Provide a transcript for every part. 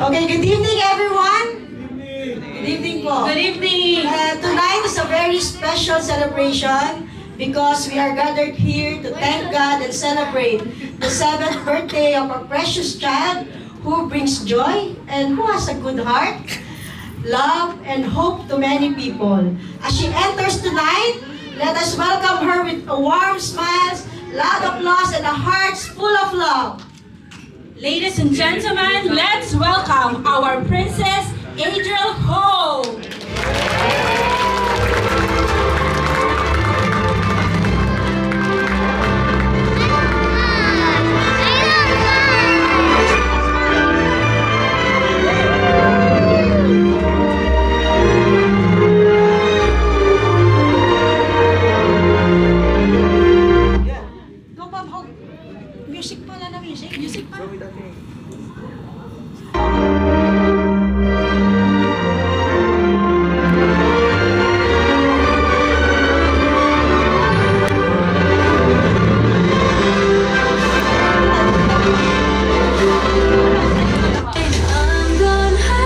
Okay, good evening everyone. Good evening po. Good evening. Tonight is a very special celebration because we are gathered here to thank God and celebrate the 7th birthday of our precious child who brings joy and who has a good heart, love, and hope to many people. As she enters tonight, let us welcome her with a warm smiles, loud applause, and a hearts full of love. Ladies and gentlemen, let's welcome our Princess Adriel Ho. Go, Bob, ho. Music pala na music. Music pa.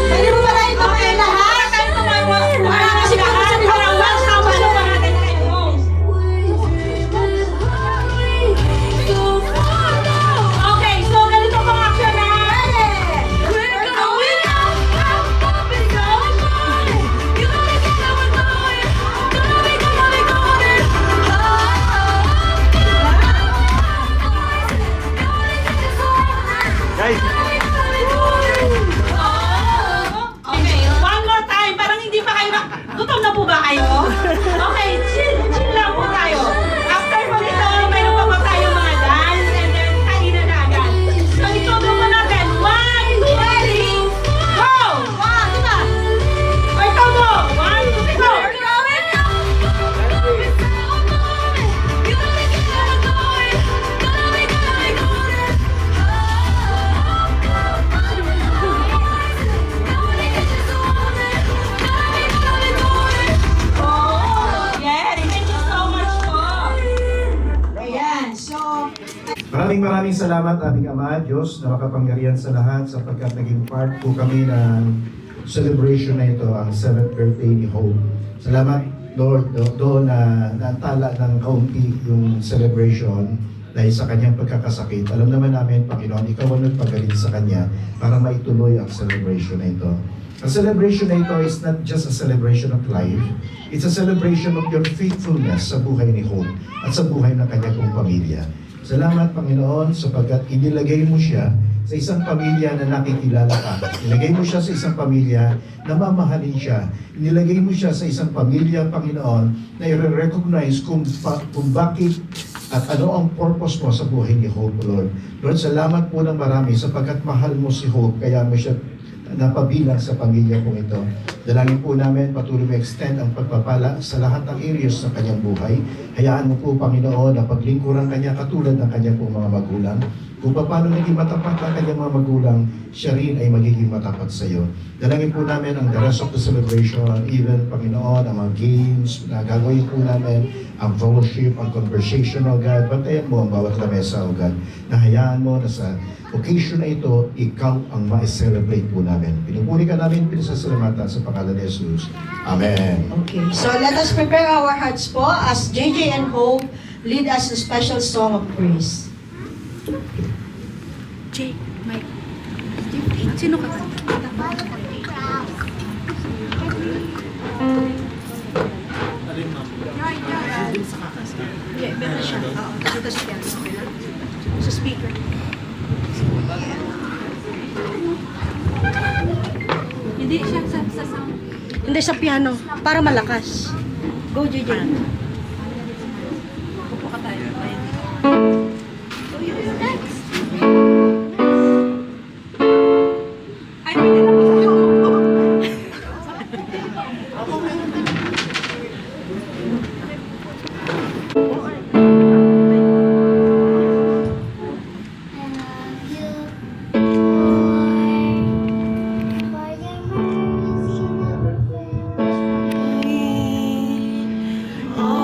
Pwede mo pala ito kayo lahat? Wala kasi po sa parang welcome ano ba natin kayo host. Okay, so ganito pong action na. We're going up, up, up and going. You gotta get how we're going. Gonna be going. Guys, Okay, one more time. Parang hindi pa kayo gutom na po ba kayo? Okay, chill lang po tayo. After po nito, mayroon pa po tayong mga dance and then kainan na agad. So ituloy mo natin. 1, 2, 3, go! O ikaw mo. 1, 2, 3, go! Yeah, thank you so much po. Ayan, so maraming salamat aming Ama, Diyos na makapangyarihan sa lahat sapagkat naging part po kami ng celebration na ito, ang 7th birthday ni Hope. Salamat Lord, doon na naantala ng kaunti yung celebration dahil sa kanyang pagkakasakit. Alam naman namin, Panginoon, ikaw ang nagpagaling sa kanya para maituloy ang celebration na ito. Ang celebration na ito is not just a celebration of life, it's a celebration of your faithfulness sa buhay ni Hope at sa buhay ng kanyang pamilya. Salamat, Panginoon, sapagkat inilagay mo siya sa isang pamilya na nakikilala ka. Inilagay mo siya sa isang pamilya na mamahalin siya. Inilagay mo siya sa isang pamilya, Panginoon, na i-recognize kung bakit at ano ang purpose mo sa buhay ni Hope, Lord. Lord, salamat po ng marami sapagkat mahal mo si Hope, kaya mo siya napabilang sa pamilya po ito. Dalangin po namin, patuloy mo extend ang pagpapala sa lahat ng areas ng kanyang buhay. Hayaan mo po, Panginoon, na paglingkuran kanya katulad ng kanyang po mga magulang. Kung paano naging matapat ang kanyang mga magulang, siya rin ay magiging matapat sa iyo. Dalangin po namin ang the rest of the celebration, even, Panginoon, ang mga games na gagawin po namin, ang fellowship, ang conversation, O God. Bantayan mo ang bawat lamesa, O God. Nahayaan mo na sa occasion na ito, ikaw ang ma-celebrate po namin. Pinupuri ka namin, pinasasalamatan sa pangalan ni Jesus. Amen. okay, so let us prepare our hearts po as JJ and Hope lead us in special song of praise. Jay, Mike. Sino ka ba? Hindi, meron siya. Oo, dito sa piano. Sa speaker. Hindi siya sa sound. Hindi, sa piano. Para malakas. Go, JJ. Upo ka tayo. Ay, pwede na po sa All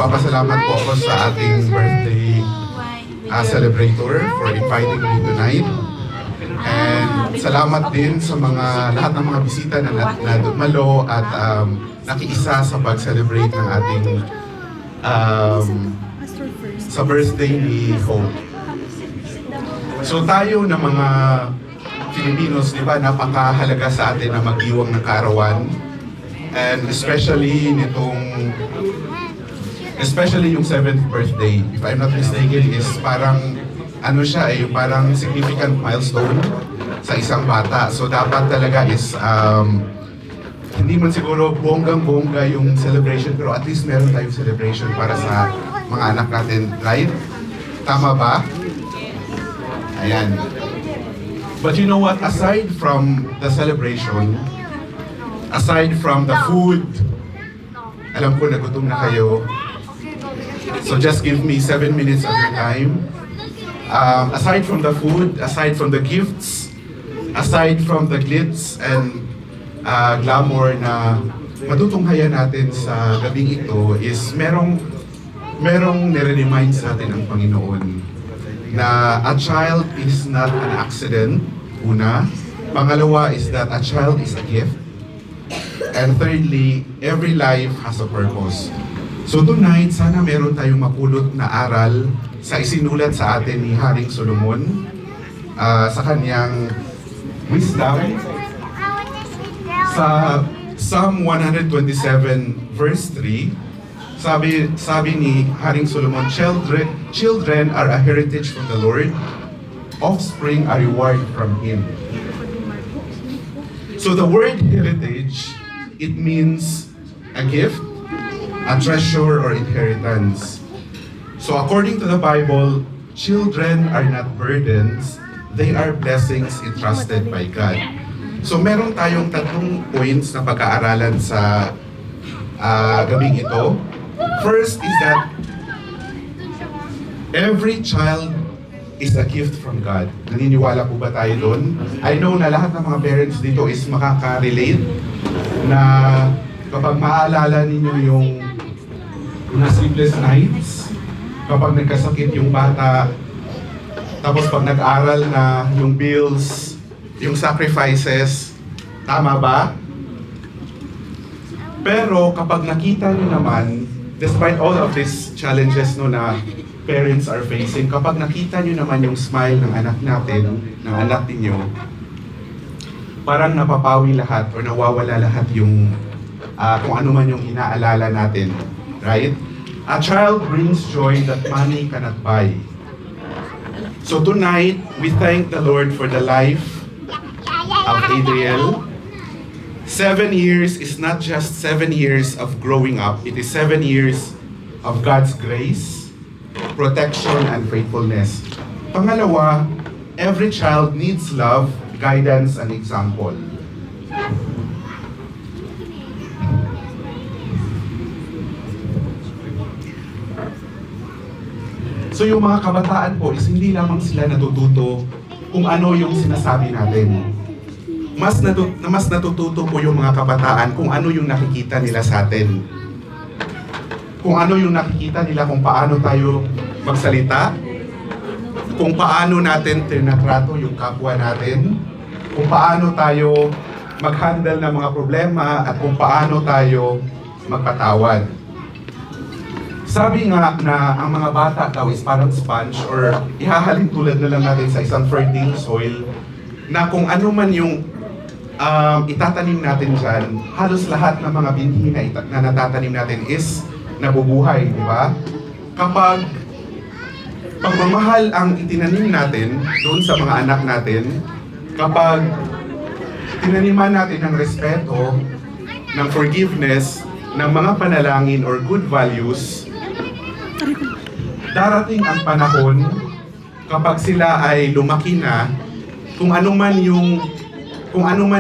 nagpapasalamat po ako sa ating birthday celebrator for inviting me tonight. And salamat din sa lahat ng mga bisita na dumalo at nakiisa sa pag-celebrate ng ating sa birthday ni Hope. So tayo na mga Filipinos, di ba, napakahalaga sa atin na mag-iwang ng kaarawan. And especially yung 7th birthday, if I'm not mistaken, is parang ano siya parang significant milestone sa isang bata. So dapat talaga is hindi man siguro bonggang-bongga yung celebration, pero at least meron tayong celebration para sa mga anak natin, right? Tama ba? Ayan. But you know what? Aside from the celebration, aside from the food, alam ko nagutom na kayo. So just give me 7 minutes of your time. Aside from the food, aside from the gifts, aside from the glitz and glamour na matutunghayan natin sa gabing ito, is merong nire-remind sa atin ang Panginoon na a child is not an accident, una. Pangalawa is that a child is a gift. And thirdly, every life has a purpose. So tonight, sana meron tayong mapulot na aral sa isinulat sa atin ni Haring Solomon sa kanyang wisdom sa Psalm 127 verse 3. Sabi ni Haring Solomon, children are a heritage from the Lord, offspring a reward from Him. So the word heritage, it means a gift, a treasure, or inheritance. So according to the Bible, children are not burdens, they are blessings entrusted by God. So meron tayong 3 points na pag-aaralan sa gabing ito. First is that every child is a gift from God. Naniniwala po ba tayo doon? I know na lahat ng mga parents dito is makaka-relate na kapag maaalala ninyo yung sleepless nights, kapag nagkasakit yung bata, tapos pag nag-aral na yung bills, yung sacrifices, tama ba? Pero kapag nakita nyo naman, despite all of these challenges na parents are facing, kapag nakita nyo naman yung smile ng anak natin, ng anak ninyo, parang napapawi lahat or nawawala lahat yung kung ano man yung inaalala natin. Right? A child brings joy that money cannot buy. So tonight, we thank the Lord for the life of Adriel. 7 years is not just 7 years of growing up, it is 7 years of God's grace, protection, and faithfulness. Pangalawa, every child needs love, guidance, and example. So yung mga kabataan po is hindi lamang sila natututo kung ano yung sinasabi natin. Mas natututo po yung mga kabataan kung ano yung nakikita nila sa atin. Kung ano yung nakikita nila kung paano tayo magsalita, kung paano natin tinatrato yung kapwa natin, kung paano tayo mag-handle ng mga problema, at kung paano tayo magpatawad. Sabi nga na ang mga bata daw is parang sponge or ihahalin tulad na lang natin sa isang fertile soil na kung ano man yung itatanim natin dyan, halos lahat ng mga binhi na natatanim natin is nabubuhay, di ba? Kapag pagmamahal ang itinanim natin doon sa mga anak natin, kapag tinaniman natin ng respeto, ng forgiveness, ng mga panalangin or good values, darating ang panahon kapag sila ay lumaki na, kung ano man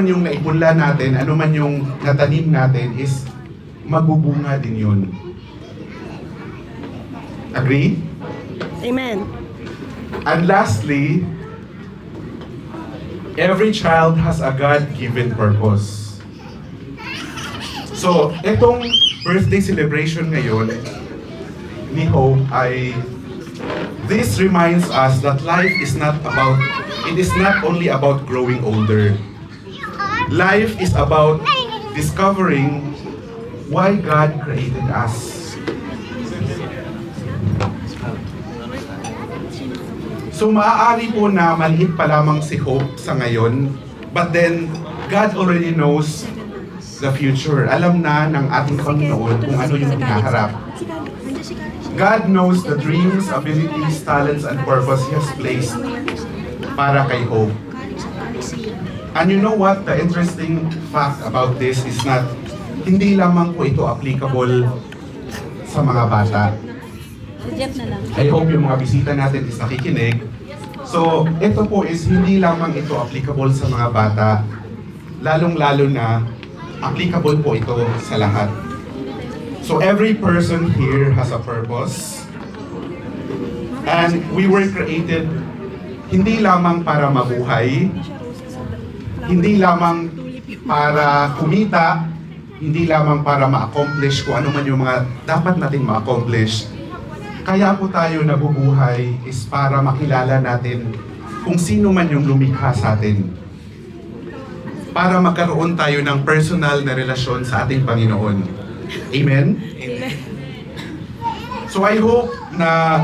yung naipunla natin, ano man yung natanim natin is magbubunga din yun. Agree? Amen. And lastly, every child has a God-given purpose. So, itong birthday celebration ngayon, ni Hope ay this reminds us that life is not only about growing older. Life is about discovering why God created us. So maaari po na maliit pa lamang si Hope sa ngayon, but then God already knows the future. Alam na ng ating Panginoon kung ano yung hinaharap. God knows the dreams, abilities, talents, and purpose He has placed para kay Hope. And you know what? The interesting fact about this is not, hindi lamang po ito applicable sa mga bata. I hope yung mga bisita natin is nakikinig. So, ito po is hindi lamang ito applicable sa mga bata, lalong-lalo na applicable po ito sa lahat. So, every person here has a purpose. And we were created hindi lamang para mabuhay, hindi lamang para kumita, hindi lamang para ma-accomplish kung ano man yung mga dapat nating ma-accomplish. Kaya po tayo nabubuhay is para makilala natin kung sino man yung lumikha sa atin. Para magkaroon tayo ng personal na relasyon sa ating Panginoon. Amen? So I hope na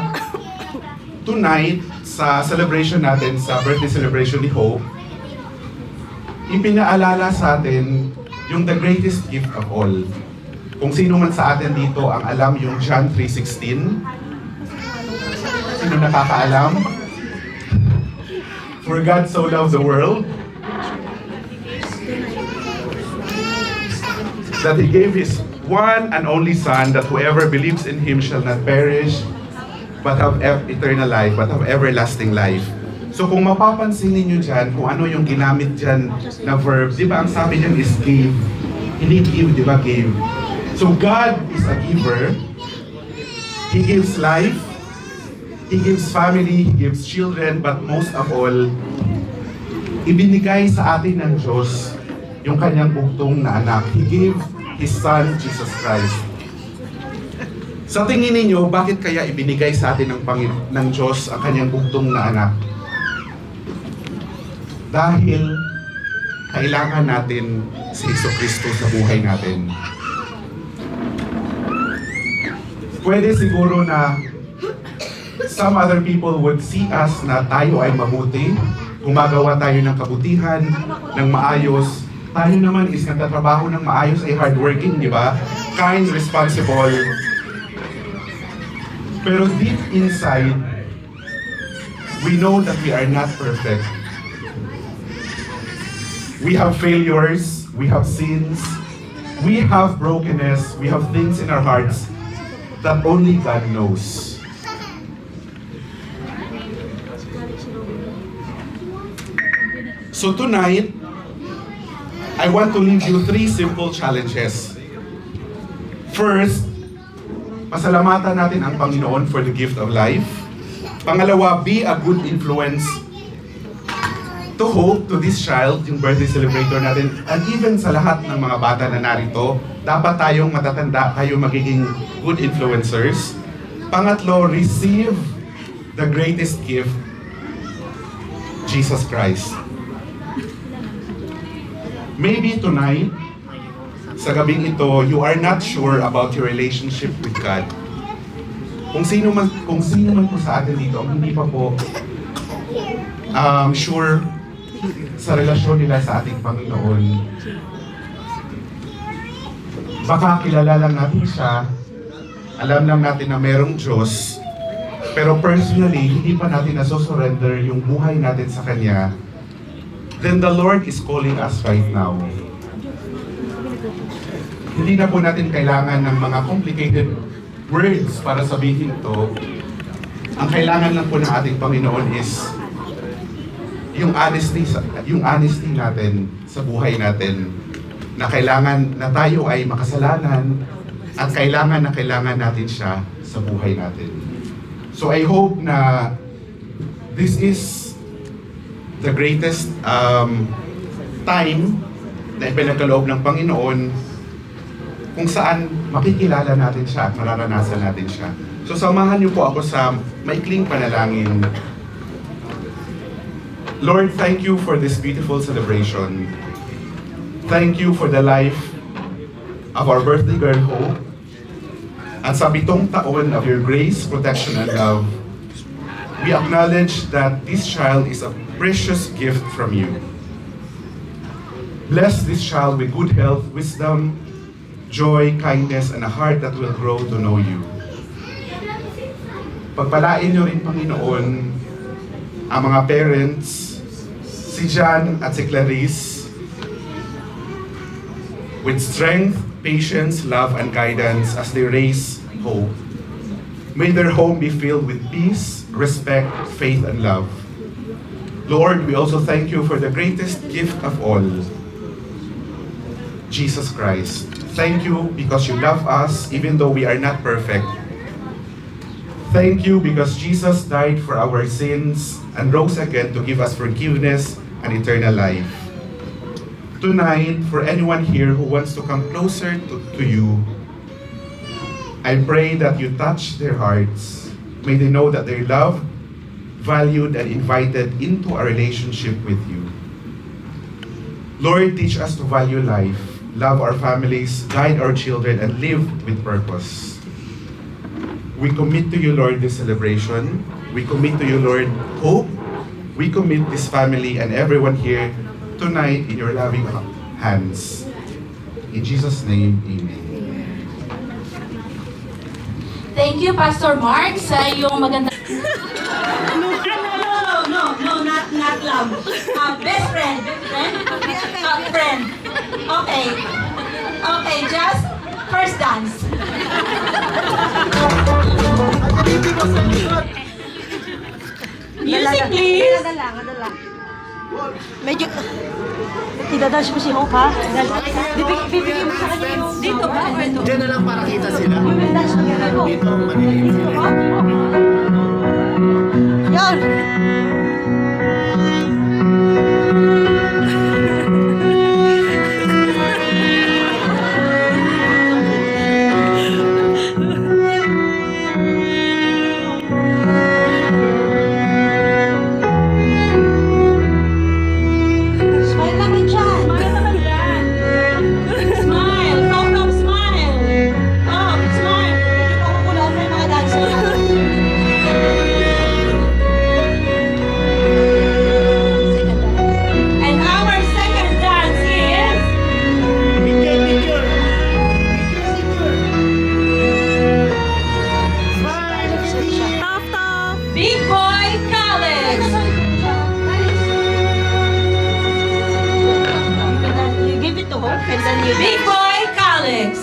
tonight, sa celebration natin, sa birthday celebration ni Hope, ipinaalala sa atin yung the greatest gift of all. Kung sino man sa atin dito ang alam yung John 3:16, sino nakakaalam? For God so loved the world that He gave His one and only Son, that whoever believes in Him shall not perish, but have eternal life, but have everlasting life. So kung mapapansin ninyo dyan, kung ano yung ginamit dyan na verb, di ba ang sabi dyan is give. Hindi give, di ba give? So God is a giver. He gives life. He gives family, He gives children, but most of all, ibinigay sa atin ng Diyos yung kanyang bugtong na anak. He gave His Son, Jesus Christ. Sa tingin ninyo, bakit kaya ibinigay sa atin ng Diyos ang kanyang bugtong na anak? Dahil kailangan natin si Jesucristo sa buhay natin. Pwede siguro na some other people would see us na tayo ay mabuti, gumagawa tayo ng kabutihan, ng maayos. Tayo naman is nagtatrabaho ng maayos, ay hardworking, di ba? Kind, responsible. Pero deep inside, we know that we are not perfect. We have failures, we have sins, we have brokenness, we have things in our hearts that only God knows. So tonight, I want to leave you 3 simple challenges. First, pasalamatan natin ang Panginoon for the gift of life. Pangalawa, be a good influence to Hope, to this child, yung birthday celebrator natin, and even sa lahat ng mga bata na narito, dapat tayong matatanda, tayong magiging good influencers. Pangatlo, receive the greatest gift, Jesus Christ. Maybe tonight, sa gabing ito, you are not sure about your relationship with God. Kung sino man po sa atin dito ang hindi pa po sure sa relasyon nila sa ating Panginoon, baka kilala lang natin siya, alam lang natin na merong Diyos, pero personally, hindi pa natin nasusurrender yung buhay natin sa Kanya, then the Lord is calling us right now. Hindi na po natin kailangan ng mga complicated words para sabihin to. Ang kailangan lang po ng ating Panginoon is yung honesty natin sa buhay natin, na kailangan na tayo ay makasalanan at kailangan natin siya sa buhay natin. So I hope na this is the greatest time na ipinagkaloob ng Panginoon kung saan makikilala natin siya at mararanasan natin siya. So samahan niyo po ako sa maikling panalangin. Lord, thank you for this beautiful celebration. Thank you for the life of our birthday girl, Hope. At sa 7 taon of your grace, protection, and love, we acknowledge that this child is a precious gift from you. Bless this child with good health, wisdom, joy, kindness, and a heart that will grow to know you. Pagpalain niyo rin, Panginoon, ang mga parents, si Jan at si Clarice, with strength, patience, love, and guidance as they raise Hope. May their home be filled with peace, respect, faith, and love. Lord, we also thank you for the greatest gift of all, Jesus Christ. Thank you because you love us even though we are not perfect. Thank you because Jesus died for our sins and rose again to give us forgiveness and eternal life. Tonight, for anyone here who wants to come closer to you, I pray that you touch their hearts. May they know that they're loved, valued, and invited into a relationship with you. Lord, teach us to value life, love our families, guide our children, and live with purpose. We commit to you, Lord, this celebration. We commit to you, Lord, Hope. We commit this family and everyone here tonight in your loving hands. In Jesus' name, amen. Thank you, Pastor Mark, sa iyong maganda. No, not love. Best friend. Friend. Okay, just first dance. Music, please. Adala. Medyo... Idadash mo si Hope, ha? Bibigyan mo sa kanya yung... Dito ba? Diyan na lang para kita sila. Dash mo yung Hope. Dito, manilin sila. Yan! Smile lang din dyan. Smile naman dyan. Smile. Come, smile. Oh, smile. Hindi ko kukulaan ng mga dancer natin. And our second dance is Picture. Smile, cheese. Big Boy College. You give it to Hope, and then you... Big Boy College.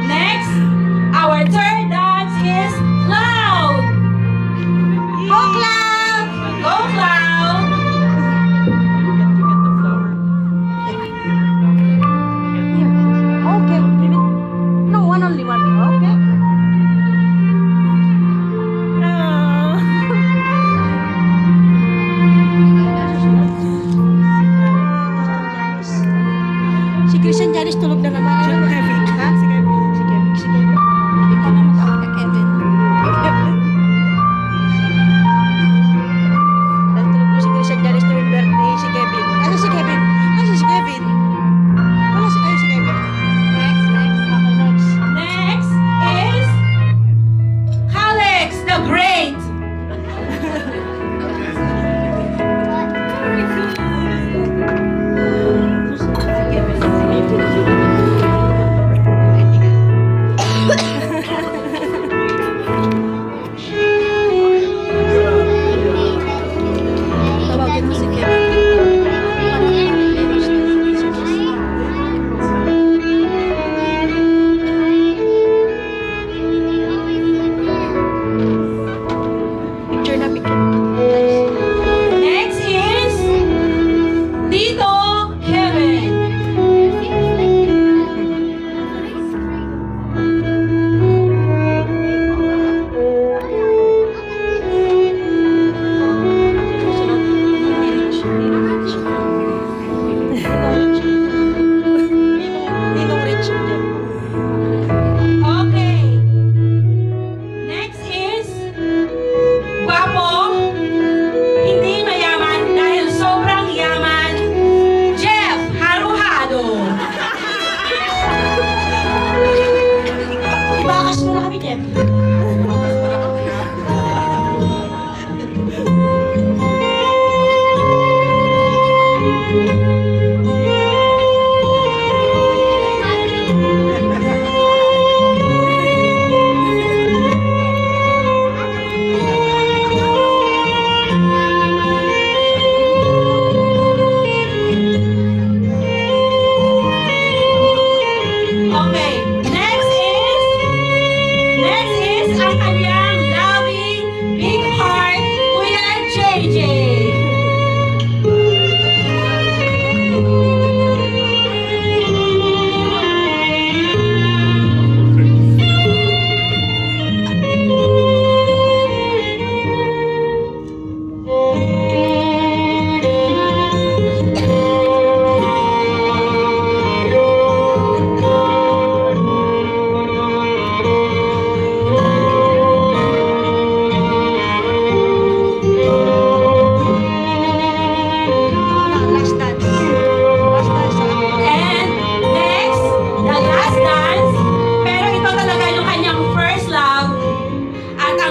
Next, our third dance is Cloud. Go Cloud! Go Cloud!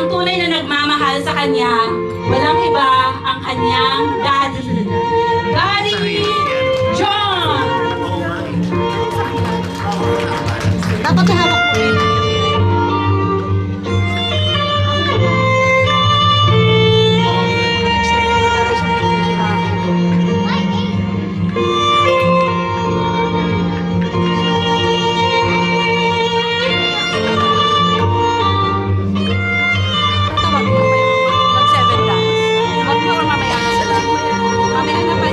ang tunay na nagmamahal sa kanya, walang iba ang kanyang daddy. Daddy John! Dapat ihawak mo eh. Tawag mo mag-7 dance. Wag mo or mamaya na sila. Mamaya na pa.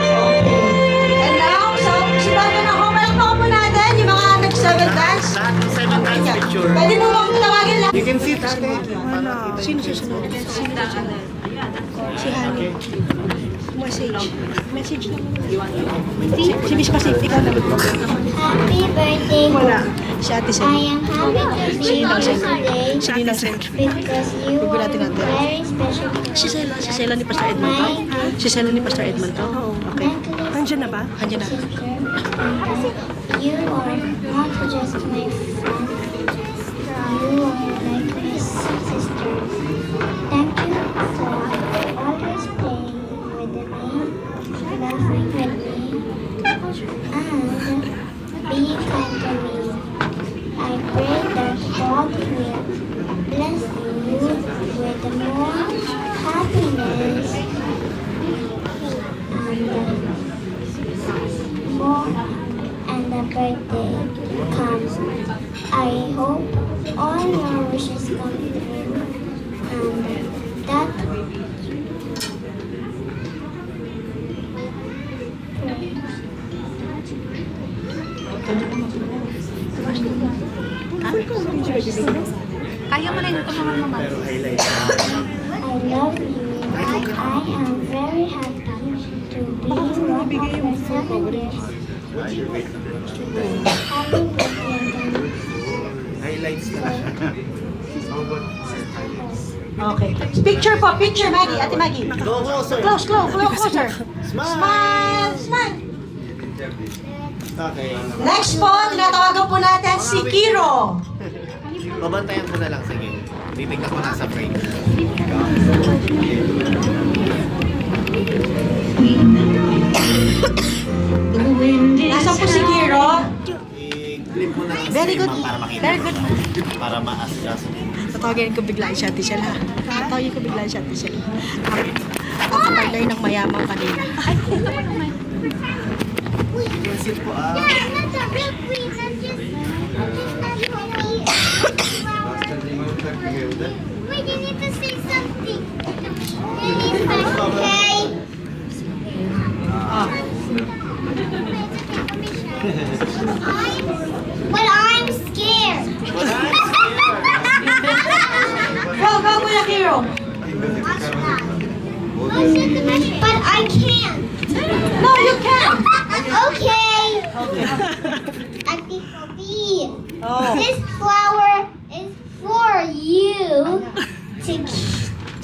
And now, so, sinabi na ako, malakpakan po natin yung mga nag-seven dance. Lahat ng 7 times picture. Pwede mo bang tawagin lahat? You can sit, ate. Sino susunod? Si Hani. Message. Message lang. Si Miss Pasig, ikaw na. Happy birthday. Wala. Si Ate Sen. I am happy to be here today Si Nina Sen. because you are Gugulatin natin. very special. Si Sela ni Pastor Edmond to? Si Sela ni Pastor Edmond to? Okay. Nandiyan na ba? Nandiyan na. Sister, you are not just my friend. You are like my sister. Thank you for always playing with me, laughing with me, and being kind to me. I pray that God will bless you with more happiness and more and the birthday comes. I hope all your wishes come true and that Kaya mo na yun. Tulungan mo, Pero highlight. I love you. I am very happy to be one of the 7 years. Happy birthday again. Highlights na siya. Okay. Picture po, picture, Maggie. Ate Maggie. Go closer. Closer. Smile, smile. Okay. Next po, tinatawagan po natin si Kiro. Babantayan ko na lang. Sige. Titignan ko nasa frame. Nasaan po si Kiro? I-clip mo na lang Very sa good. frame, para makita. Very good. Para maasgas. Tatawagin ko bigla si Ate Sel, ha? Tatawagin ko bigla si Ate Sel. Ang kapartner ng mayamang kanina. Sit po ah. That's a real queen. That's just Wait, you need to say something. Okay. Well, I'm scared. Go, Kuya Kiro. But I can't. No, you can. Okay. Auntie Sophie, Oh. this flower is for you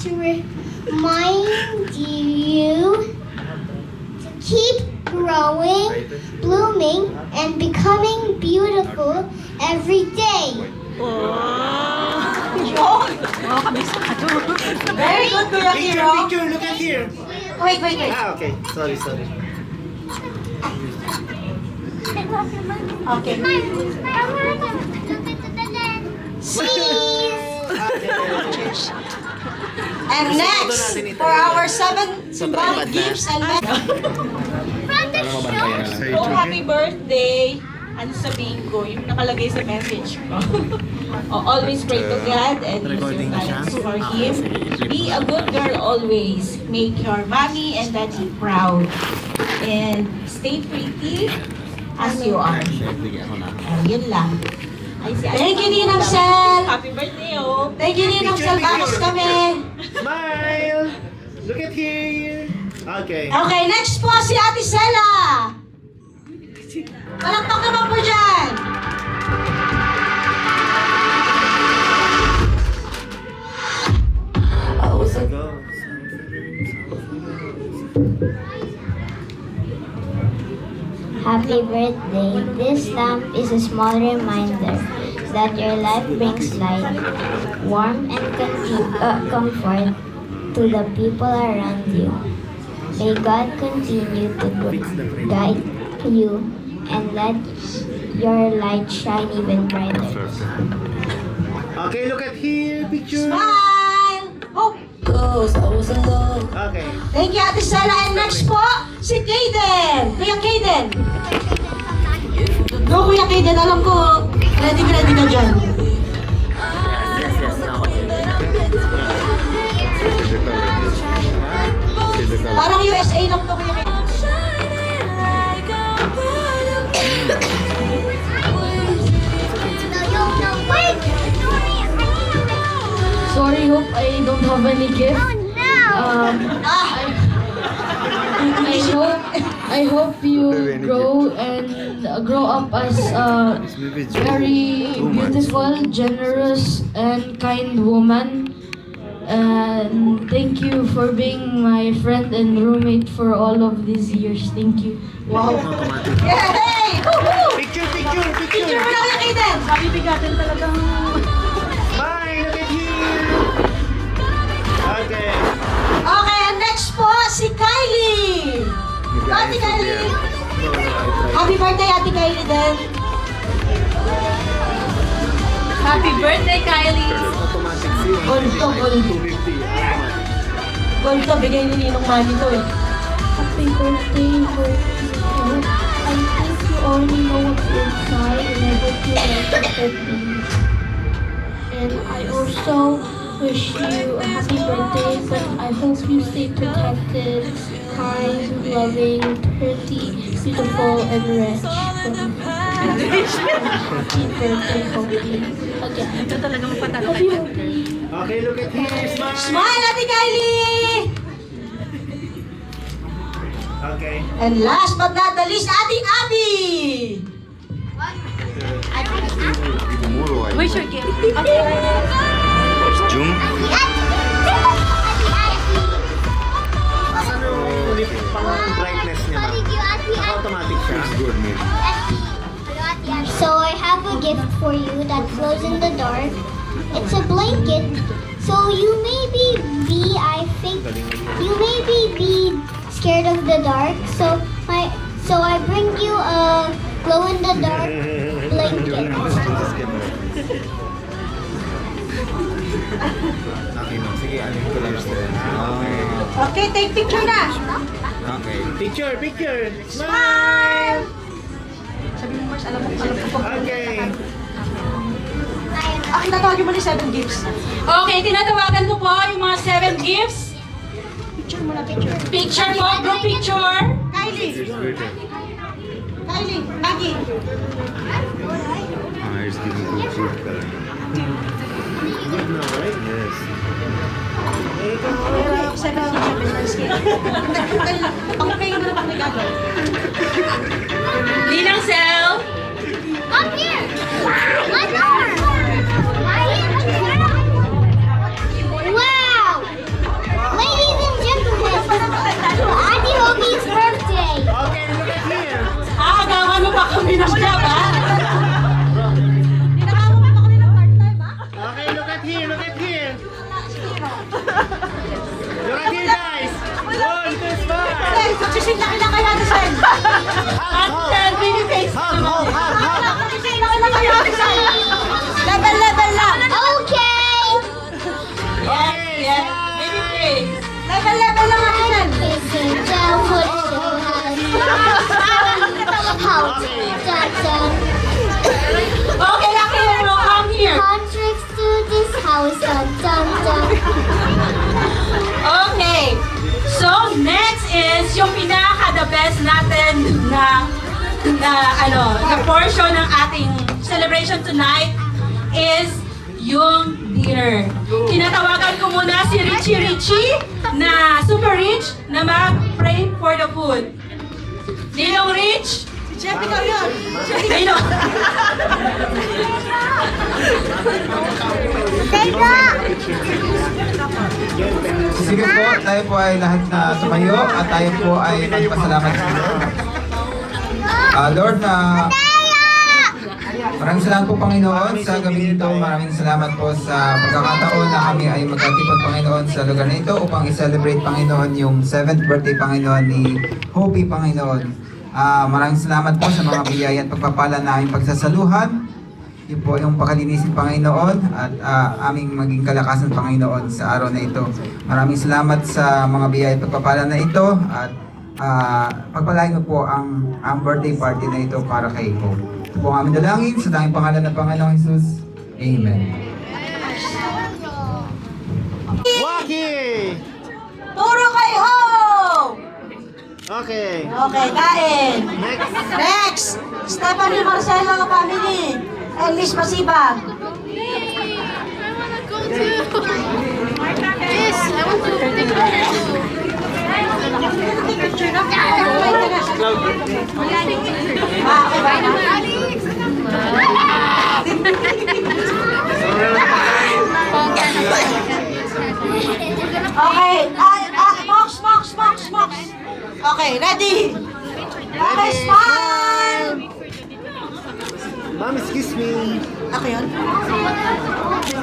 to remind you to keep growing, blooming, and becoming beautiful every day. Very good, Kuya Kiro. Picture, look at here. Wait. Ah, okay. Sorry. Okay. Cheese. And next, for our 7 symbolic gifts and From the show. Oh, happy birthday! Ano sabihin ko? Yung nakalagay sa message ko. Oh, always pray to God and use your talents for Him. Be a good girl always. Make your mommy and daddy proud. And stay pretty as you are. Yun lang. Ay, si Thank you, Ate Ninang Mami. Sel. Happy birthday, oh! Thank you, Ninang Sel. Bakit kami? Smile. Look at here. Okay. Okay, next po si Ate Sela. Palakpak naman po dyan. Go. Happy birthday. This stamp is a small reminder that your life brings light, warmth, and comfort to the people around you. May God continue to guide you and let your light shine even brighter. Okay, look at here. Picture. Smile. Oh, Okay. thank you, Ate Sela. And next po, si Kaden. Kuya Kaden. Go, Kuya Kaden. Alam ko, ready ka dyan. Parang USA lang to, Kuya Kaden. Sorry, hope I don't have any gift. I hope you grow and grow up as a very beautiful, generous, and kind woman. And thank you for being my friend and roommate for all of these years. Thank you. Wow. Yay! Woohoo! Picture. Picture mo na, Kuya Kaden. Mabibigatin talagang... Bye. Look at here. Okay. Okay, and next po, si Kylie. Ate Kylie. Happy birthday, Ate Kylie din. Happy birthday, Kylie! Automatic fee. Gold to, gold. 250. Gold to, bigay ni Ninong Mami to eh. Happy birthday, Hope. I think you already know what's inside and I hope you like it with me. And I also wish you a happy birthday, but I hope you stay protected, kind, loving, pretty, beautiful, and rich. Happy birthday, Hopi. Again. Happy birthday. Okay, look at here. Smile. Smile, Ate Kylie! Okay. And last but not the least, Ate Abby! Where's your gift? Ano ulit pang brightness niya, ma'am? Naka-automatic siya. So I have a gift for you that glows in the dark. It's a blanket. So you maybe I think you be scared of the dark. So I bring you a glow in the dark blanket. Okay, ma'am. Sige, alin ko lang siya. Okay, take picture na. Okay. Picture. Smile! Okay. Tinatawagin mo ni 7 gifts. Okay, tinatawagan ko po yung mga 7 gifts. Picture mo na, picture. Picture po, group picture. Kylie! Kylie, Maggie! Pero 7 gifts. Pang-pay mo na pang regalo. Ninang Sel. Come here! My door! Wow! Ladies and gentlemen, Auntie Hobi's birthday! Okay, look at here. Agawan mo pa kami ng job, ha? Tinakawa mo pa kami ng part-time, ha? Okay, look at here. Look at here, guys. 1, 2, 3. Hey, magsising na kailangan kaya ni Sen. At baby face. Magsising na kailangan kaya ni Sen. Level lang. Okay! Yes, baby face. Level lang natin Sen. Kissing down for the house. Okay, Akira, come here. Contracts to this house. Dun, dun, dun. Okay. So, next is yung pinaka-the best natin na portion ng ating celebration tonight is yung dinner. Tinatawagan ko muna si Richie na super rich na mag-pray for the food. Ninong Rich? Chef, ikaw yun. Ninong. Sige po, tayo po ay lahat na tumayo at tayo po ay magpasalamat sa Lord. Lord, maraming salamat po Panginoon sa gabi ito. Maraming salamat po sa pagkakataon na kami ay magkatipon Panginoon sa lugar na ito upang i-celebrate Panginoon yung 7th birthday Panginoon ni Hopi Panginoon. Maraming salamat po sa mga biyaya at pagpapala na aming pagsasaluhan. Yun po yung pakalinisin Panginoon at aming maging kalakasan Panginoon sa araw na ito. Maraming salamat sa mga biyaya at pagpapala na ito at pagpalain mo po ang birthday party na ito para kay Hope. Ito po ang aming dalangin sa tanging pangalan ng Panginoong Jesus. Amen. Waki! Turo kay Hope! Okay. Okay, kain. Next. Next, Stephanie Marcelo family. And Miss Masibag. Okay, Mox. Okay, ready? Okay, smile! Ma'am, excuse me. Ako yun?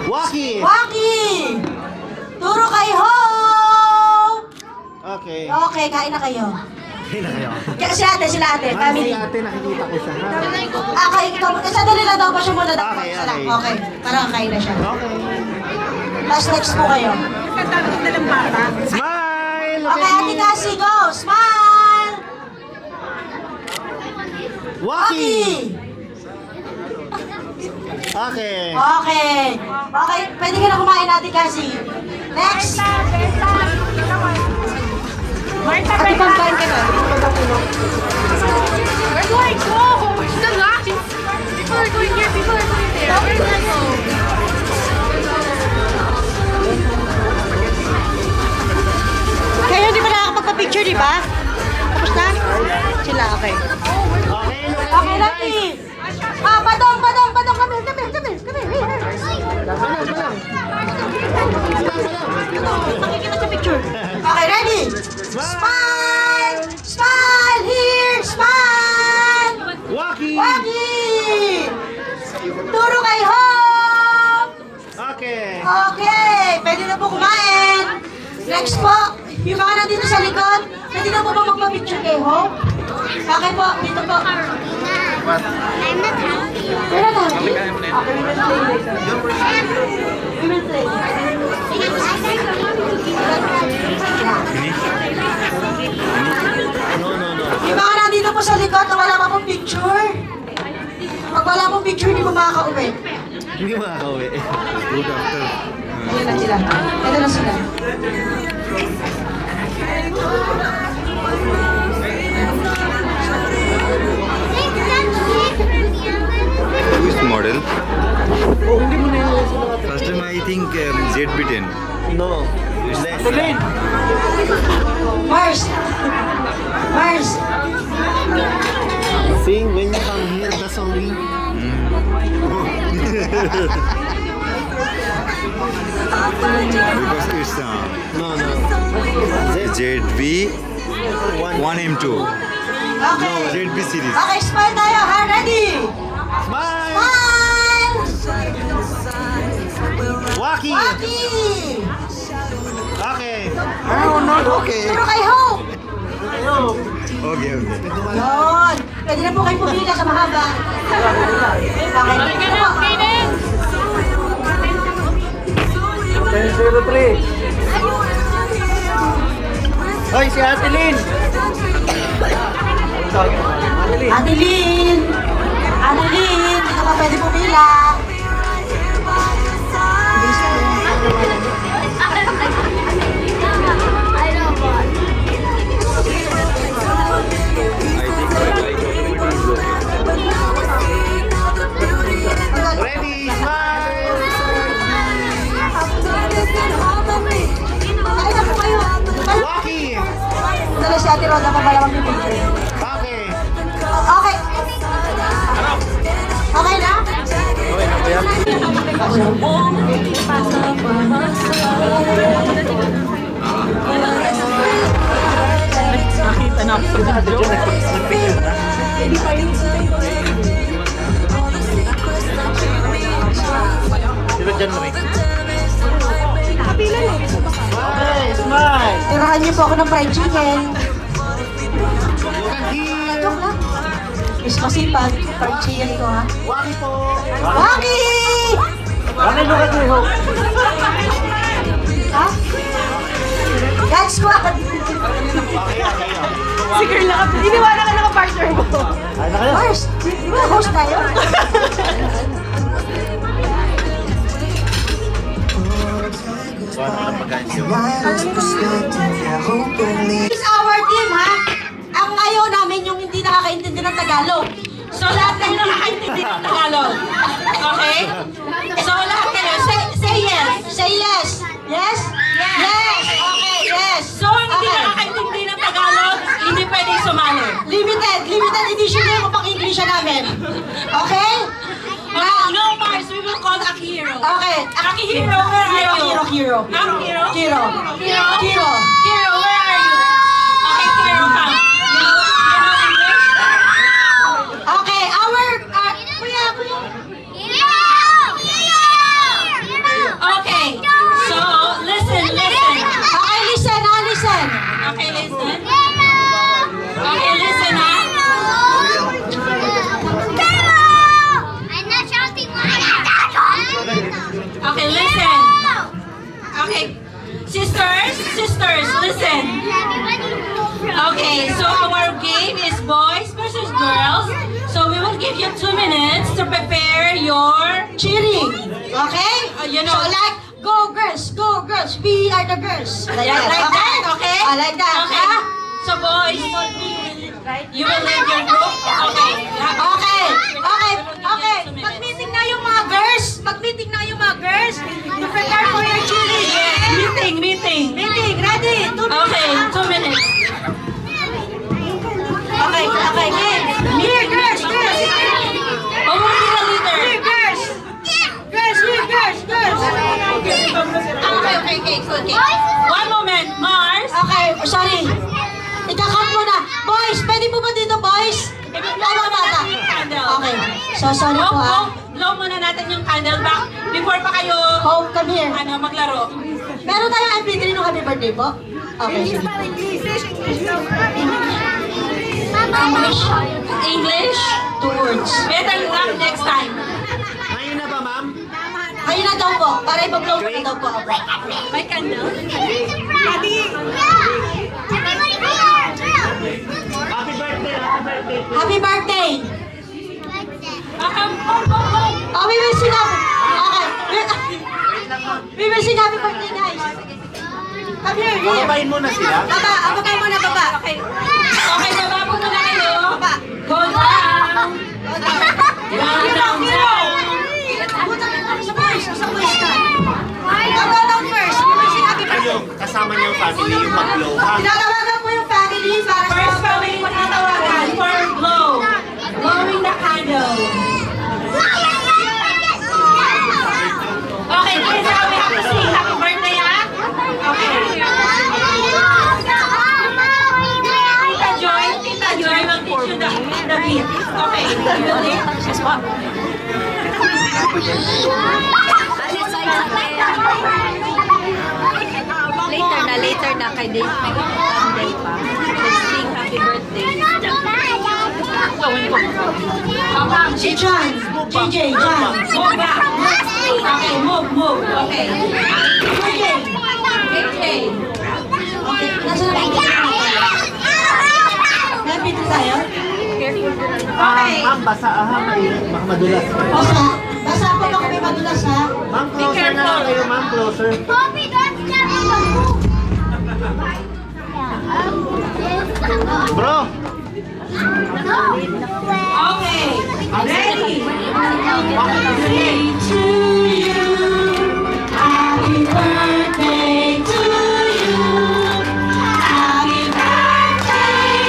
Waki! Waki! Turo kay Hope! Okay. Okay, kain na kayo. Okay na kayo. Kaya sila ate, Ma'am, family. si ate nakikita ko siya. Okay, ikaw, sandali lang daw pa siya muna. Okay, Isa lang. okay. Okay, para kakain na siya. Okay. Tapos next po kayo. Smile! Okay, Ate Cassie, go! Smile! Waki! Okay. Okay. Okay, pwede ka na kumain, Ate Cassie. Next! Ate, pagkain ka na. We're going home! Where's the lights? People are going here, people are going there. Where's the home? Kayo di ba nakakapagpa-picture, di ba? Tapos na? Sila, okay. Okay, Lucky! Badong! Kami! Makikita sa picture. Okay, ready? Smile! Smile! Here! Smile! Waki! Waki! Turo kay Hope! Okay. Okay, pwede na po kumain. Next po, yung mga nandito sa likod, pwede na po ba magpa-picture kay Hope? Okay po, dito po. I'm not happy. You're not happy? Okay, we will play later. We will play. Yung mga nandito po sa likod na wala pa pong picture. Pag wala pong picture, hindi mo makaka-uwi. Hindi makakauwi. Good after. Ayun lang sila. Ito na sila. Which model? First time I think ZB10. No. Mars! Sing when you come here, that's only. Because it's No. ZB 1M2. Okay. ZB series. Okay, smile tayo ha. Ready? Smile! Smile! Waki! Waki! Okay. Okay. Turo kay Hope! Okay. Yun. Pwede na po kayo pumila sa mahaba. Okay. Hoy, si Ate Lynn! Adeline! Hindi ka pa pwede pumila. Ready, smile! pa pala mag-picture. Okay. Okay. Okay na? Okay na ba yan? Nakita na ako sa video. Sino dyan mo rin? Tirahan niyo po ako ng fried chicken. Joke lang. Mas masipag, fried chicken ko ha. Waki po! Waki! Waki mo kasi ho! Ha? God squad! Sige lang. Iniwala ka ng partner mo. Ay na kayo! First, di ba host tayo? This is our team ha. Ang ayaw namin yung hindi nakakaintindi ng Tagalog. So lahat kayo nakakaintindi ng Tagalog. Okay? So lahat kayo, say yes. Say yes. Yes? Yes. Okay, yes. So ang hindi nakakaintindi ng Tagalog, hindi pwedeng sumali. Limited edition na yung pang-English namin. Okay? No, Mars, we will call Akihiro. Okay. Akihiro, where are you? Kiro. Akihiro? Kiro. Kiro, where are you? Okay, Kiro, come. You know English? Okay, kuya. Okay, so listen. Okay, listen. Okay, listen. Okay, listen, ha? Okay, listen. Okay, sisters, listen. Okay, so our game is boys versus girls. So we will give you 2 minutes to prepare your Cheering. Okay? you know. So like, go girls. We are the girls. Like that, okay? I like that. Okay. Ha? So boys, you will lead your group. Okay. Okay. We will give you 2 minutes. Mag-meeting na yung mga girls. To prepare for your cheering. Yes, meeting. Meeting, ready? 2 minutes. Okay, 2 minutes. Okay, game. Here, girls. Who will be the leader? Here, girls. Okay, good. One moment, Mars. Okay, sorry. Ika-count mo na. Boys, pwede po ba dito, boys? Bata. Okay. So, sorry po ha. Blow muna natin yung candle back before pa kayo Home, come here. maglaro. Meron tayong MP3 nung happy birthday po? Okay, sige. English? 2 words. Better luck next time. Ngayon na ba, ma'am? Ayun na daw po. Para ipag-blow ko na daw po ako. May candle? Happy birthday! Go. Oh, we will sing happy. Okay. We will sing happy birthday, guys. Come here. Pababain mo na sila? Baba. Ababay mo na, baba. Okay, baba po muna kayo. Baba. Go down. Down. Sa boys ka. Go down first. We will sing happy birthday. Kayo, kasama niyo ang family yung mag-blow, ha? Tinatawagan po yung family para sa... First family matatawagan for blow. Blowing the candle. Okay, kids, now we have to sing happy birthday, ha? Okay. Tita Joy will teach you the beat. Okay, you will lead? Yes, ma'am. Later na kay Dave. May pa. Sing happy birthday. Si John. JJ, John. Move back. Okay, move. Okay. JJ. Okay, nasa na ba? Happy to tayo? Okay. Ma'am, basa ha, baka madulas. Basta po ba kami madulas ha? Ma'am, closer na lang kayo, ma'am, closer. Bro! Okay. Ready? To you, happy birthday to you, happy birthday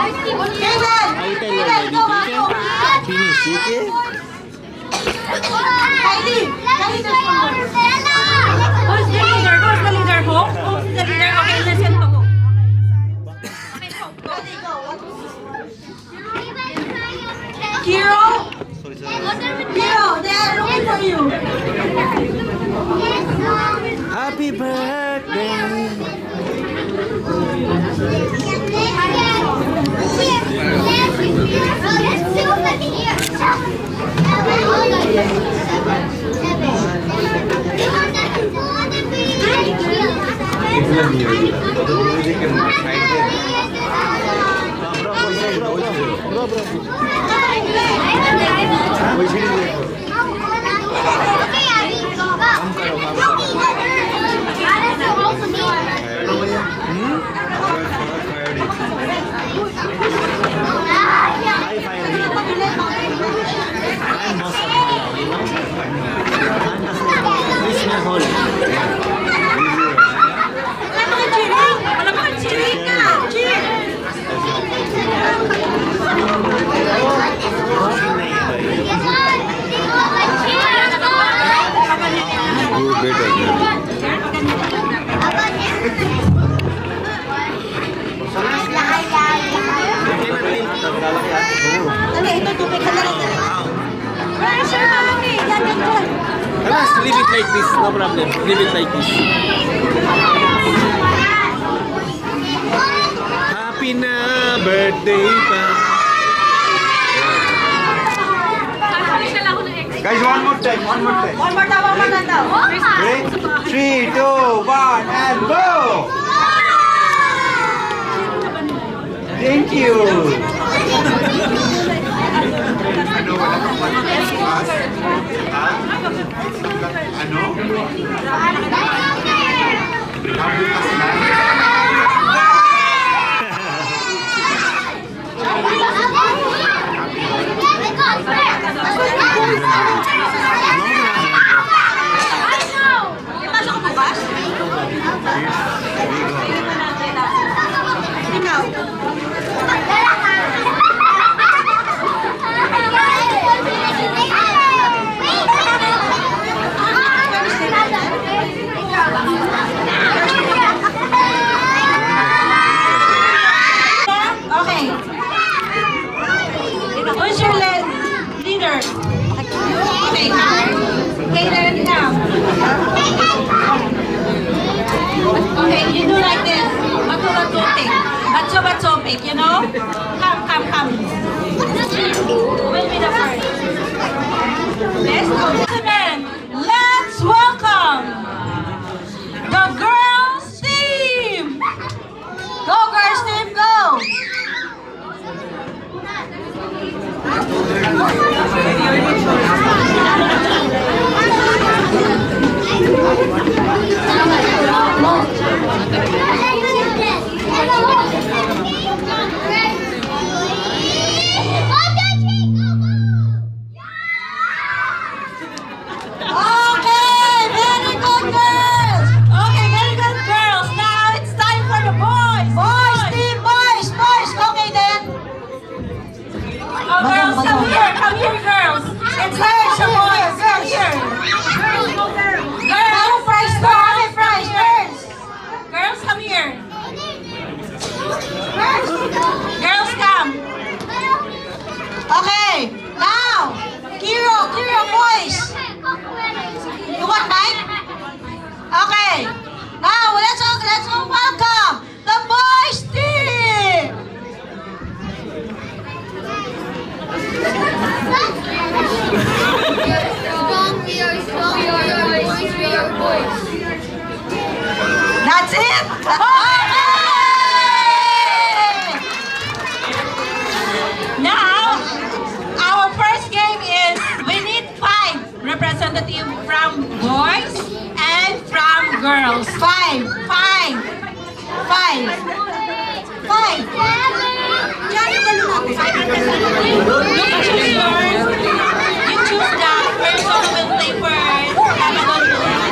Kailan? I tell you Kailan? already, Go, Tike. go. Finish, Tike. Kylie! Kylie, there's one more. Who's the leader? Who's the leader? Hope? Who's the leader? Okay, listen to Hope. Okay, Hope, go. Kylie, go. Kiro? Kiro, they are looking for you. Happy birthday. I fire him. I'm boss of Malawi, you know? This man hall. Wala mga cheering ka. Cheer. Dali, ito tubig ka dali. Pressure, mami. Yan, yan, yan. Alas, leave it like this, no problem. Leave it like this. Happy na birthday pa. Guys, one more time, one more time. One more time daw. Ready? 3, 2, 1, and go! Thank you. Ano, wala kang matigas? Ha? Ano? Nabukas na? Pasok ko bukas? Ikaw. Okay. Who's your leader? Okay. Kailan now? Okay, you do like this. Bato-batopic. Bato-batopic, you know? Come. Who will be the first? Let's go. Let's welcome the girls team. Go, girls team, go! Okay, very good, girls! Okay, very good, girls. Now it's time for the boys. Boys team, boys! Okay then. Oh, girls, come here, girls. It's time for the boys. Come here. Ano prize to? Ano prize, girls? Girls, come here. Girls, come. Okay, now, Kiro, boys. You want mic? Okay, now let's welcome the boys team. That's it. Okay. Now, our first game is we need 5 representatives from boys and from girls. 5. Diyan yung balo natin. You choose yours. You choose the person who will play first. Have a good one.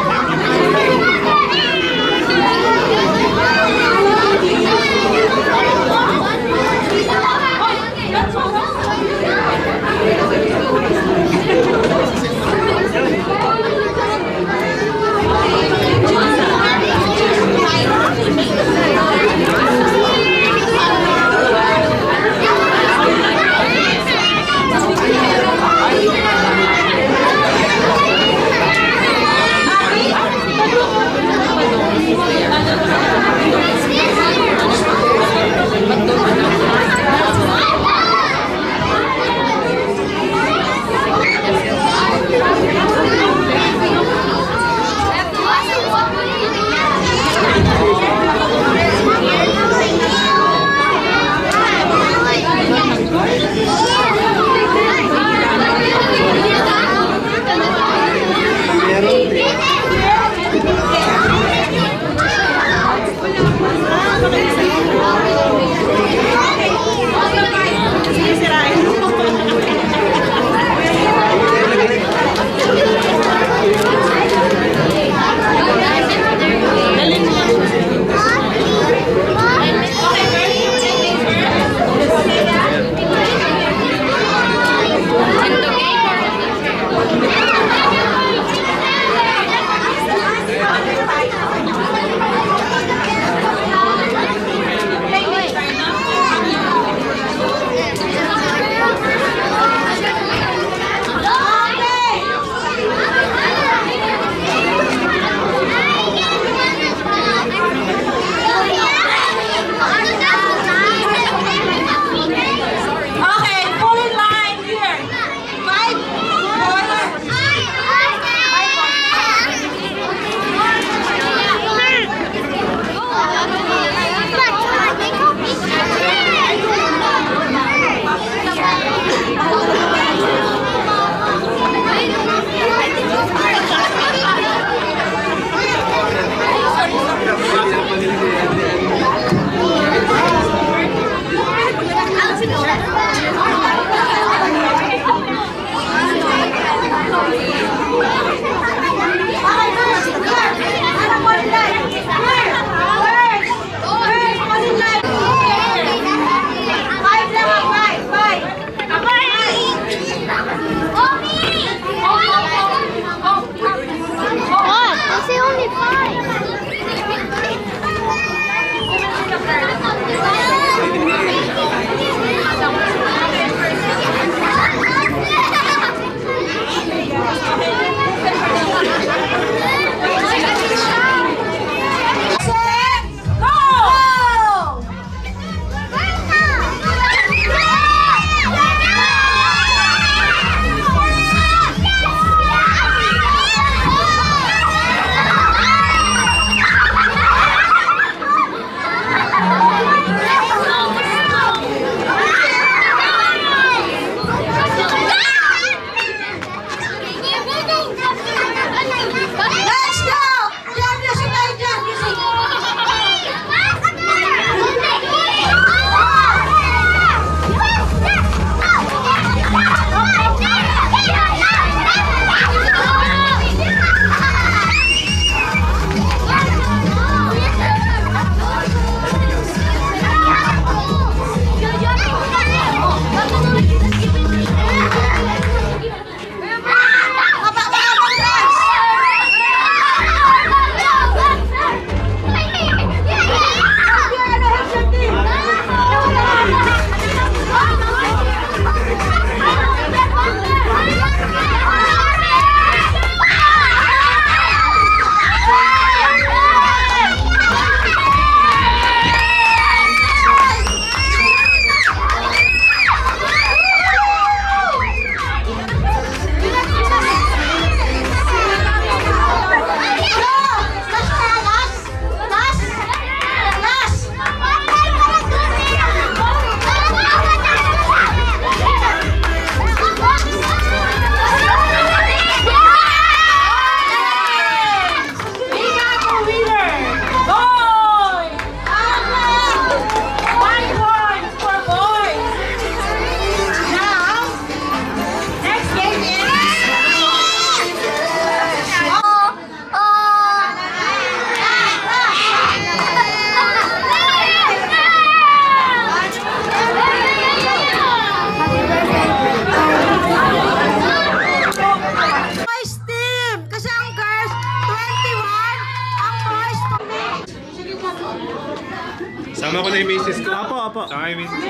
Sama ko na yung misis ko. Apo. Sama yung misis ko.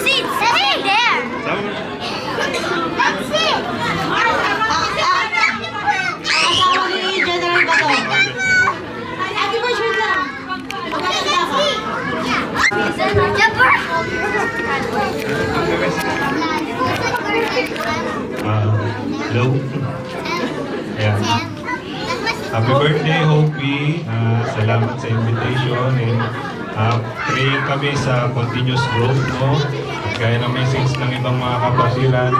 Sit there. Sama mo. Asawa ni General Bato. Happy birthday lang. Magkakita ka. Hello. Ayan. Happy birthday, Hopi. Salamat sa invitation and pray kami sa continuous growth, no? At gaya ng message ng ibang mga kapatiran,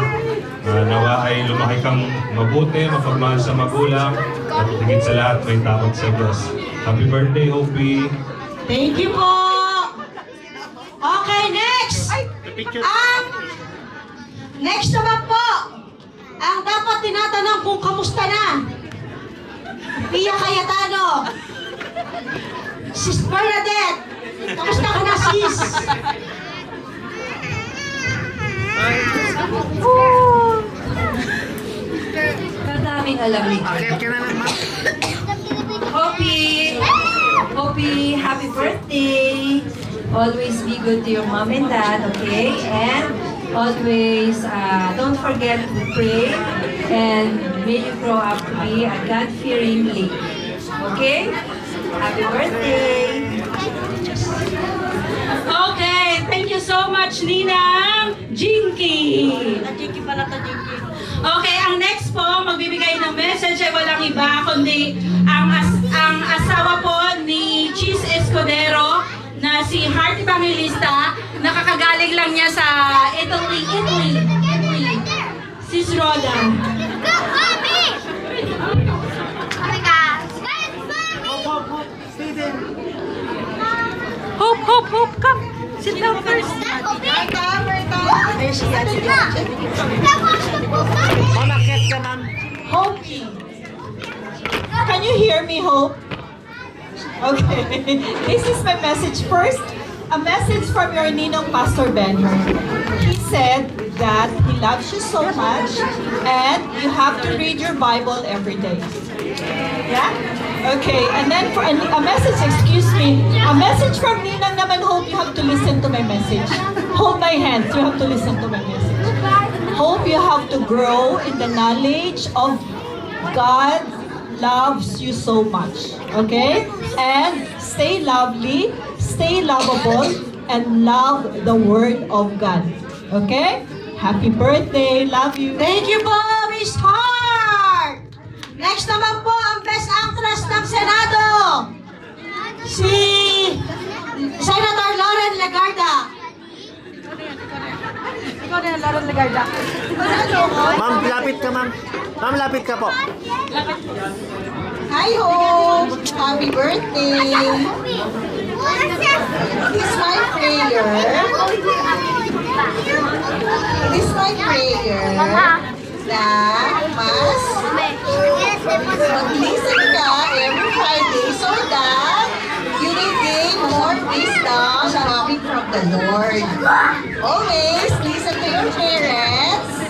nawa ay lumaki kang mabuti, mapagmahal sa magulang, at higit sa lahat may takot sa Diyos. Happy birthday, Hopi. Thank you po. Okay, next. Next naman po. Ang dapat tinatanong kung kamusta na. Pia Cayetano. Sis Bernadette. Kamusta ka na, sis? Kadaming alam ni Hopi, happy birthday! Always be good to your mom and dad, okay? And always don't forget to pray and may you grow up to be a God-fearing lady. Okay? Happy birthday! Okay, thank you so much, Ninang Jinky. Jinky pala to, Jinky. Okay, ang next po, magbibigay ng message ay walang iba kundi ang asawa po ni Cheese Escudero na si Heart Evangelista. Nakakagaling lang niya sa Italy. Sis Roda. Go, Bobby! Oh my God. Hope, come. Sit down first. Hopi. Can you hear me, Hope? Okay. This is my message. First, a message from your Ninong Pastor Benjo. He said that he loves you so much and you have to read your Bible every day. Yeah? Okay. And then for a message, excuse me, a message from Ninang naman, Hope, you have to listen to my message. Hold my hands. You have to listen to my message. Hope you have to grow in the knowledge of God loves you so much. Okay? And stay lovely, stay lovable, and love the Word of God. Okay? Happy birthday. Love you. Thank you po, Miss Hart. Next naman po ang Best Actress ng Senado. Si Senator Lauren Legarda. Ikaw na, Lauren Legarda. Ma'am, lapit ka, ma'am. Ma'am, lapit ka po. Hi, Hope. Happy birthday. This is my prayer. This is my prayer. Na mas mag-listen ka every Friday so that you will gain more wisdom coming from the Lord. Always listen to your parents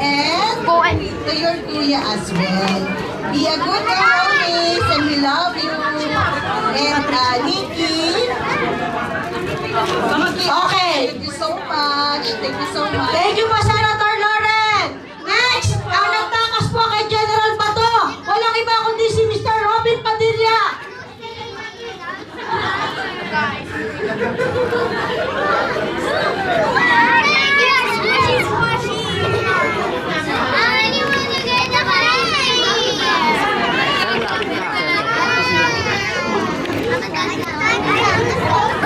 and to your kuya as well. Be a good girl always and we love you. And Nikki. Okay. Thank you so much. Thank you so much. Thank you po, Senator Lauren. Next, ang nagtakas po kay General Bato. Walang iba kundi si Mr. Robin Padilla.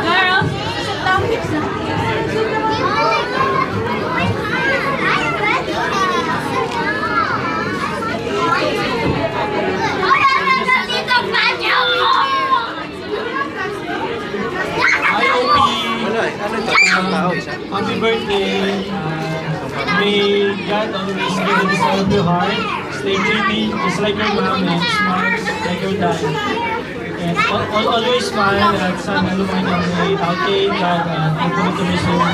Girls, topics na. Happy birthday. May God always give the desire of your heart. Stay pretty, just like your mom, and smart like your dad. And always smile at sana lumaki kang may healthy God and continuity to your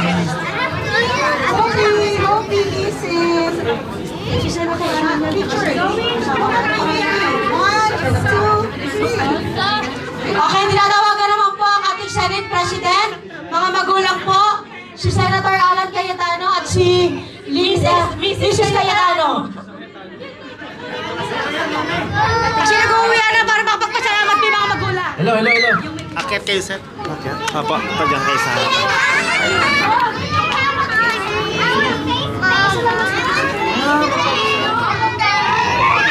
Hope, listen. Si Senator Picture. 1, 2, 3. Okay, Mrs. Cayetano. Kasi nag-uwi na para makapagpasalamat may mga magulang. Hello. Akyat kayo, sir. Akyat. Papa, pagyan kayo sa harapan.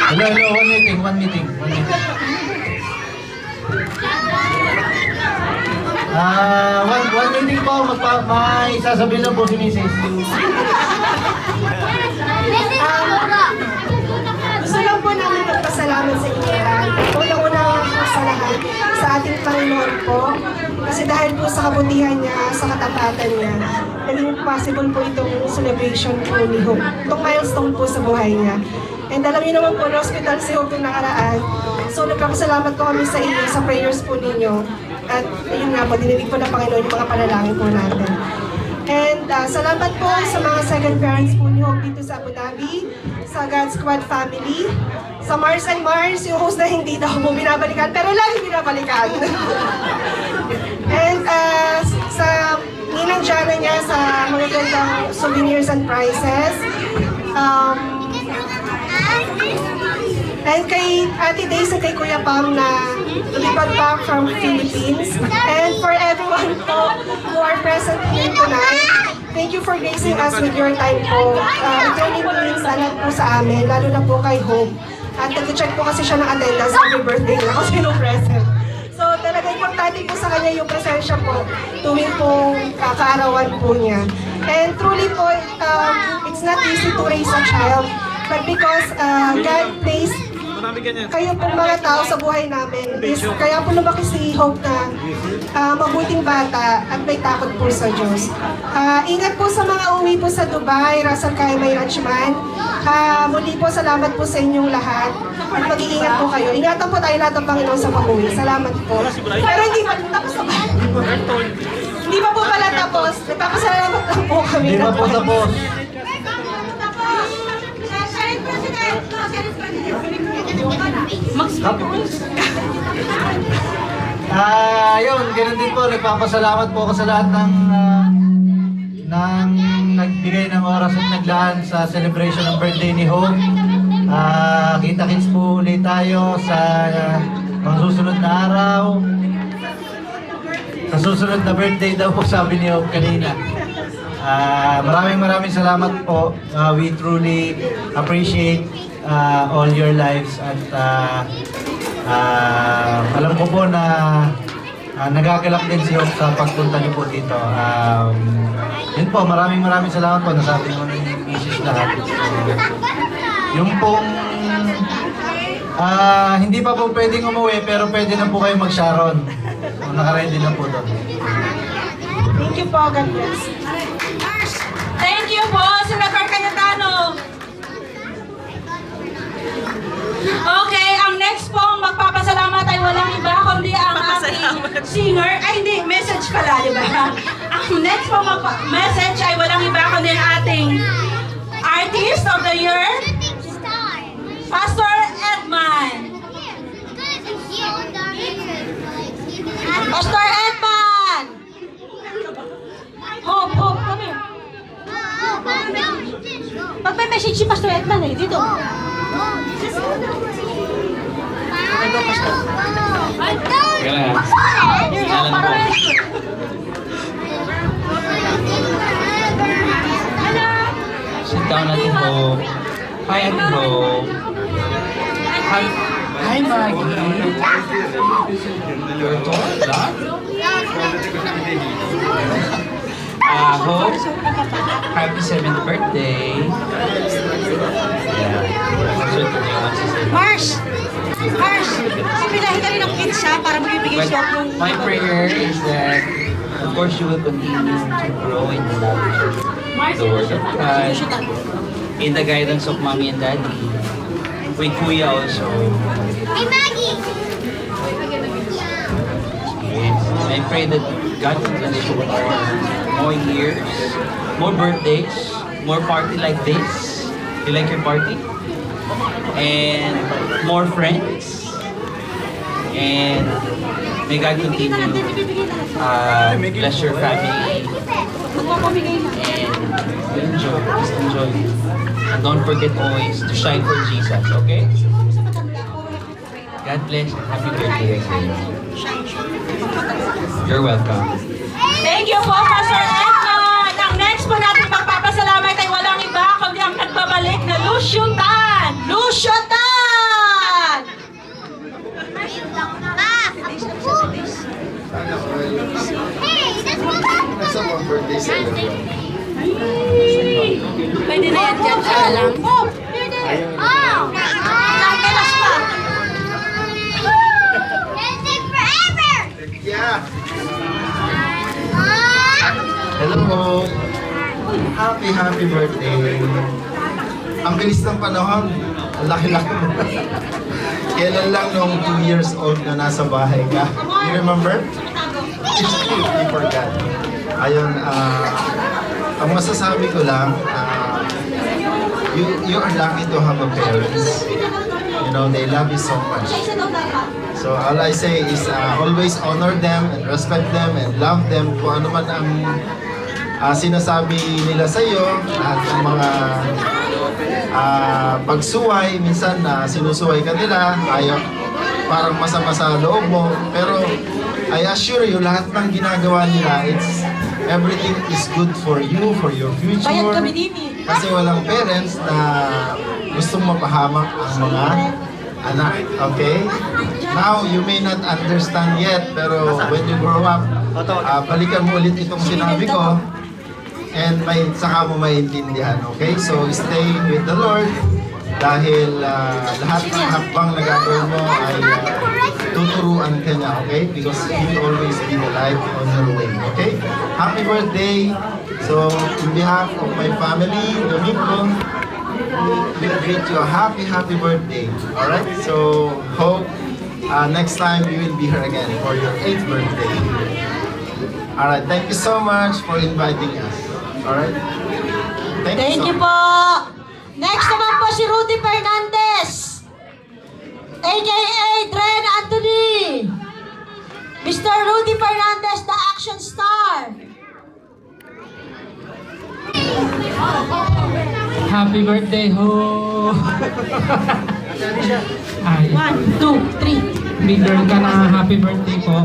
Hello, one meeting. One meeting po, may sasabihin lang po si Mrs. Gusto lang po namin magpasalamat sa inyo lahat. Unang-una po sa lahat, sa ating Panginoon po. Kasi dahil po sa kabutihan niya, sa katapatan niya, naging possible po itong celebration po ni Hope. Itong milestone po sa buhay niya. And alam niyo naman po, na-hospital si Hope yung nakaraan. So nagpapasalamat po kami sa inyo, sa prayers po ninyo. At ayun nga po, dinilig po ng Panginoon yung mga panalangin po natin. And salamat po sa mga second parents po ni Hope dito sa Abu Dhabi, sa God Squad family, sa Mars and Mars, yung host na hindi daw po binabalikan, pero lagi binabalikan. And sa Ninang Jana niya, sa mga gandang souvenirs and prizes. And kay Ate Days at kay Kuya Pam na lumipat back from Philippines. And for everyone po who are present here tonight, thank you for gracing us with your time po. It really means a lot po sa amin, lalo na po kay Hope. At nag-check po kasi siya ng attendance every birthday niya kung sino present. So talaga importante po sa kanya yung presensya po tuwing pong kaarawan po niya. And truly po, it's not easy to raise a child. But because God placed kayo pong mga tao sa buhay namin, kaya po lumaki si Hope na mabuting bata at may takot po sa Diyos. Ingat po sa mga uwi po sa Dubai, Russell Kaimay Rachman. Muli po, salamat po sa inyong lahat. At mag-iingat po kayo. Ingatan po tayo lahat ng Panginoon sa pag-uwi. Salamat po. Pero hindi pa tapos na ba? Hindi pa po pala tapos. Nagpapasalamat lang po kami. Hindi pa po tapos. Yun, ganun din po, nagpapasalamat po ako sa lahat ng nagbigay ng oras at naglaan sa celebration ng birthday ni Hope. Kita-kits po ulit tayo sa mga susunod na araw. Sa susunod na birthday daw po, sabi ni Hope kanina. Maraming salamat po. We truly appreciate all your lives at alam ko po na nagagalak din si Hope sa pagpunta niyo po dito. Yun po, maraming salamat po. Nasabi mo ni Mrs. lahat. Yung pong hindi pa po pwedeng umuwi pero pwede na po kayo mag-Sharon. Nakaready na po doon. Thank you po, God bless. Thank you po, Senator Cayetano. Okay, ang next po magpapasalamat ay walang iba kundi ang ating singer. Ay hindi, message pala, di ba? Ang next po message ay walang iba kundi ang ating Artist of the Year, Pastor Edman. Pastor Edman! Hope, come here. Magpe-message si Pastor Edman eh, dito. Sit down, Ate Hope. Hi, Ate Hope. Hi, Maggie. Your tall, black? Hope, happy 7th birthday. Mars! Sipilahin ka rin ng kids ha, para magbibigay But siya ng... my prayer is that, of course, you will continue to grow in the knowledge of the Word of God, in the guidance of Mommy and Daddy, with Kuya also. Hey, Maggie! I pray that God will bless you with more years, more birthdays, more party like this. You like your party? And more friends. And may God continue bless your family. And enjoy. Just enjoy. And don't forget always to shine for Jesus, okay? God bless and happy birthday again. You're welcome. Thank you po, Pastor Edmond. Ang next po natin magpapasalamat ay walang iba kundi ang nagbabalik na Lucio Tan. Lucio Tan! Nasa mga birthday celebration. Pwede na yan dyan siya na lang. Nagkalas pa! Yeah. Hello. Happy birthday. Ang bilis ng panahon. Ang laki-laki mo. Kailan lang nung 2 years old na nasa bahay ka? You remember? You forgot. Ayun, ang masasabi ko lang, you are lucky to have a parents. You know, they love you so much. So all I say is always honor them and respect them and love them kung ano man ang sinasabi nila sa iyo at ang mga pagsuway, minsan sinusuway ka nila, ayaw, parang masama sa loob mo, pero I assure you, lahat ng ginagawa nila, everything is good for you, for your future. Bayad kami dini. Kasi walang parents na gustong mapahamak ang mga anak, okay? Now, you may not understand yet, pero when you grow up, balikan mo ulit itong sinabi ko, and saka mo maintindihan, okay? So, stay with the Lord, dahil lahat ng hakbang na gagawin mo ay tuturuan ka niya, okay? Because He will always be the light on your way, okay? Happy birthday! So, on behalf of my family, Domingo, we greet you a happy birthday, alright? So, hope next time you will be here again for your 8th birthday. Alright, thank you so much for inviting us. Alright? Thank you po! Next naman po si Rudy Fernandez, a.k.a. Dren Anthony. Mr. Rudy Fernandez, the action star. Happy birthday, ho! Ay, 1, 2, 3. big girl ka na, happy birthday po.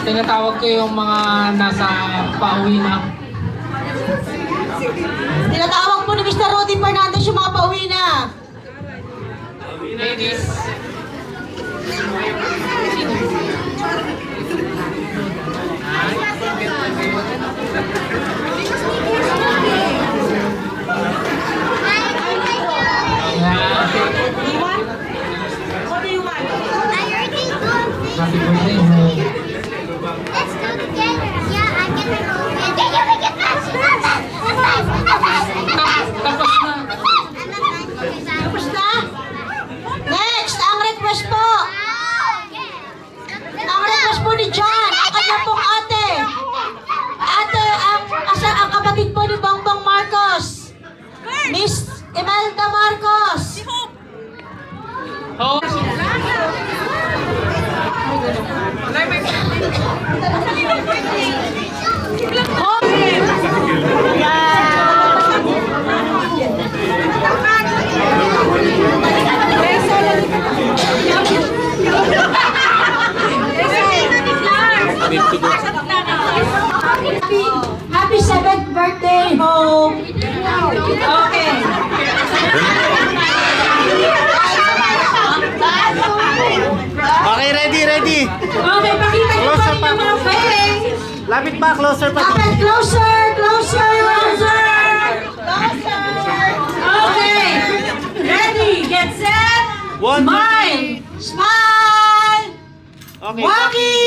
Tinatawag ko yung mga nasa pauwi na. Tinatawag po ni Mr. Rudy Fernandez yung mga pauwi na. Ladies. Happy birthday, ho. Tapos na? Next, ang request po. Ang request po ni John, ang kanya pong ate. Ate, ang kapatid po ni Bongbong Marcos. Miss Imelda Marcos. Ho. Happy 7th birthday, home. Okay. Okay, ready. Okay, pakita niyo pa rin yung mga face. Lapit pa, closer pa. Kapit, closer. Okay. Ready, get set. 1, 2, 3. Smile. Okay. Waki.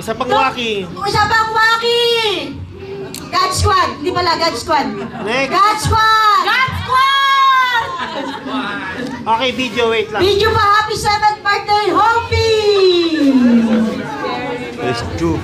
Isa pang waki. Isa pang waki. God Squad. Hindi pala, God Squad. Next. God Squad. Okay, video, wait lang. Video pa, happy 7th birthday, Hopi! Let's do.